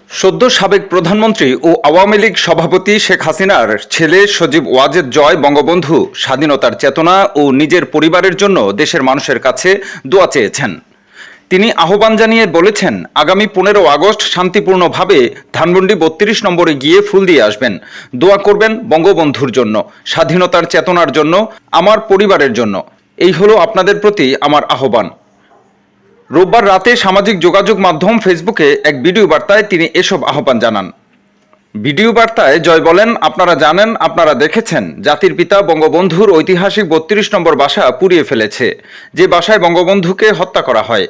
সদ্য সাবেক প্রধানমন্ত্রী ও আওয়ামী লীগ সভাপতি শেখ হাসিনার ছেলে সজীব ওয়াজেদ জয় বঙ্গবন্ধু স্বাধীনতার চেতনা ও নিজের পরিবারের জন্য দেশের মানুষের কাছে দোয়া চেয়েছেন। তিনি আহ্বান জানিয়ে বলেছেন, আগামী 15 আগস্ট শান্তিপূর্ণভাবে ধানমন্ডি 32 নম্বরে গিয়ে ফুল দিয়ে আসবেন। দোয়া করবেন বঙ্গবন্ধুর জন্য, স্বাধীনতার চেতনার জন্য, আমার পরিবারের জন্য। এই হলো আপনাদের প্রতি আমার আহ্বান। রোববার রাতে সামাজিক যোগাযোগ মাধ্যম ফেসবুকে এক ভিডিও বার্তায় তিনি এসব আহ্বান জানান। ভিডিও বার্তায় জয় বলেন, আপনারা জানেন, আপনারা দেখেছেন, জাতির পিতা বঙ্গবন্ধুর ঐতিহাসিক 32 নম্বর বাসা পুড়িয়ে ফেলেছে। যে বাসায় বঙ্গবন্ধুকে হত্যা করা হয়,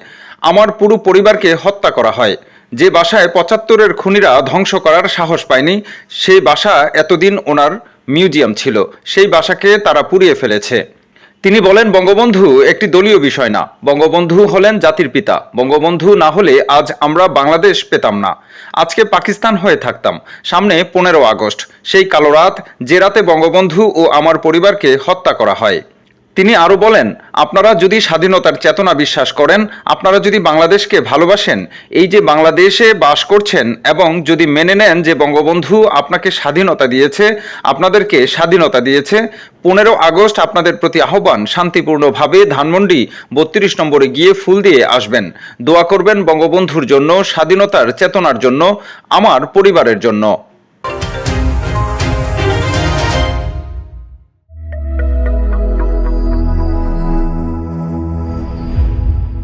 আমার পুরো পরিবারকে হত্যা করা হয়। যে বাসায় 75-এর খুনিরা ধ্বংস করার সাহস পায়নি, সেই বাসা এতদিন ওনার মিউজিয়াম ছিল, সেই বাসাকে তারা পুড়িয়ে ফেলেছে। তিনি বলেন, বঙ্গবন্ধু একটি দলীয় বিষয় না, বঙ্গবন্ধু হলেন জাতির পিতা। বঙ্গবন্ধু না হলে আজ আমরা বাংলাদেশ পেতাম না, আজকে পাকিস্তান হয়ে থাকতাম। সামনে 15 আগস্ট, সেই কালো রাত, যে রাতে বঙ্গবন্ধু ও আমার পরিবারকে হত্যা করা হয়। তিনি আরো বলেন, আপনারা যদি স্বাধীনতার চেতনা বিশ্বাস করেন, আপনারা যদি বাংলাদেশকে ভালোবাসেন, এই যে বাংলাদেশে বাস করছেন, এবং যদি মেনে নেন যে বঙ্গবন্ধু আপনাকে স্বাধীনতা দিয়েছে, আপনাদেরকে স্বাধীনতা দিয়েছে, 15 আগস্ট আপনাদের প্রতি আহ্বান, শান্তিপূর্ণভাবে ধানমন্ডি 32 নম্বরে গিয়ে ফুল দিয়ে আসবেন। দোয়া করবেন বঙ্গবন্ধুর জন্য, স্বাধীনতার চেতনার জন্য, আমার পরিবারের জন্য।